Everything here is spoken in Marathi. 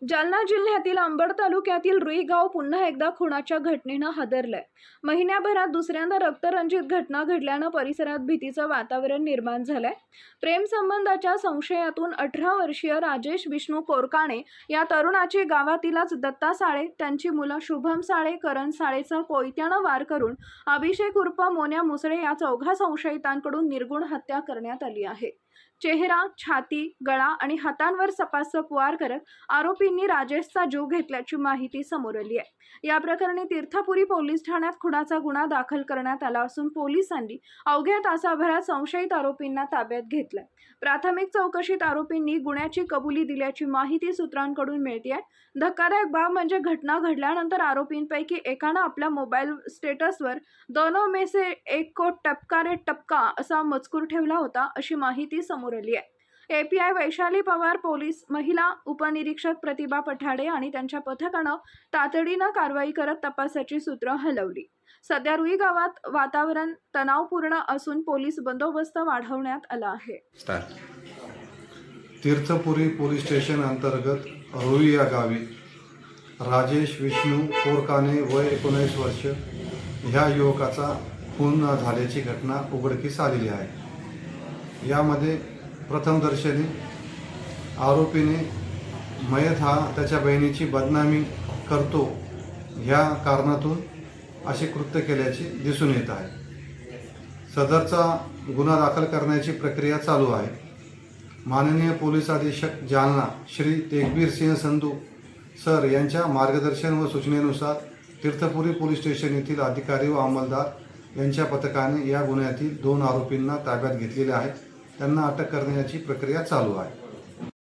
जालना जिल्ह्यातील अंबड तालुक्यातील रुई गाव पुन्हा एकदा खुनाच्या घटनेनं हादरलंय। महिन्याभरात दुसऱ्यांदा रक्तरंजित घटना घडल्यानं परिसरात भीतीचं वातावरण निर्माण झालंय। प्रेम संबंधाच्या संशयातून 18 वर्षीय राजेश विष्णू कोरकाणे या तरुणाची गावातीलच दत्ता साळे, त्यांची मुलं शुभम साळे, करण साळेचा कोयत्यानं वार करून अभिषेक उर्फ मोन्या मुसळे या चौघा संशयितांकडून निर्गुण हत्या करण्यात आली आहे। चेहरा, छाती, गळा आणि हातांवर सपासप वार करत आरोपींनी राजेशचा जीव घेतल्याची माहिती समोर आली आहे। या प्रकरणी तीर्थपुरी पोलीस ठाण्यात खुनाचा गुन्हा दाखल करण्यात आला असून पोलिसांनी अवघ्या तासाभरात संशयित आरोपींना ताब्यात घेतलंय। प्राथमिक चौकशीत आरोपींनी गुन्ह्याची कबुली दिल्याची माहिती सूत्रांकडून मिळते आहे। धक्कादायक बाब म्हणजे घटना घडल्यानंतर आरोपींपैकी एकानं आपल्या मोबाईल स्टेटसवर दोनों में से एक को टपका रे टपका असा मजकूर ठेवला होता, अशी माहिती समोर आली आहे। एपीआय वैशाली पवार, पोलीस महिला उपनिरीक्षक प्रतिभा पठाडे आणि त्यांच्या पथकानं तातडीनं कारवाई करत तपासाची सूत्र हलवली। सध्या रुई गावात वातावरण तणावपूर्ण असून पोलीस बंदोबस्त वाढवण्यात आला आहे। तीर्थपुरी पोलीस स्टेशन अंतर्गत रुई या गावी राजेश विष्णू कोरकाणे वय 19 वर्ष ह्या युवकाचा खून झाल्याची घटना उघडकीस आलेली आहे। यामध्ये प्रथमदर्शनी आरोपीने मयत हा त्याच्या बहिणीची बदनामी करतो ह्या कारणातून असे कृत्य केल्याचे दिसून येत आहे। सदरचा गुन्हा दाखल करण्याची प्रक्रिया चालू आहे। माननीय पोलीस अधीक्षक जालना श्री तेगबीर सिंह संधू सर यांच्या मार्गदर्शन व सूचनेनुसार तीर्थपुरी पोलीस स्टेशन येथील अधिकारी व अंमलदार यांच्या पथकाने या गुन्ह्यातील 2 आरोपींना ताब्यात घेतलेले आहे। त्यांना अटक करण्याची प्रक्रिया चालू आहे।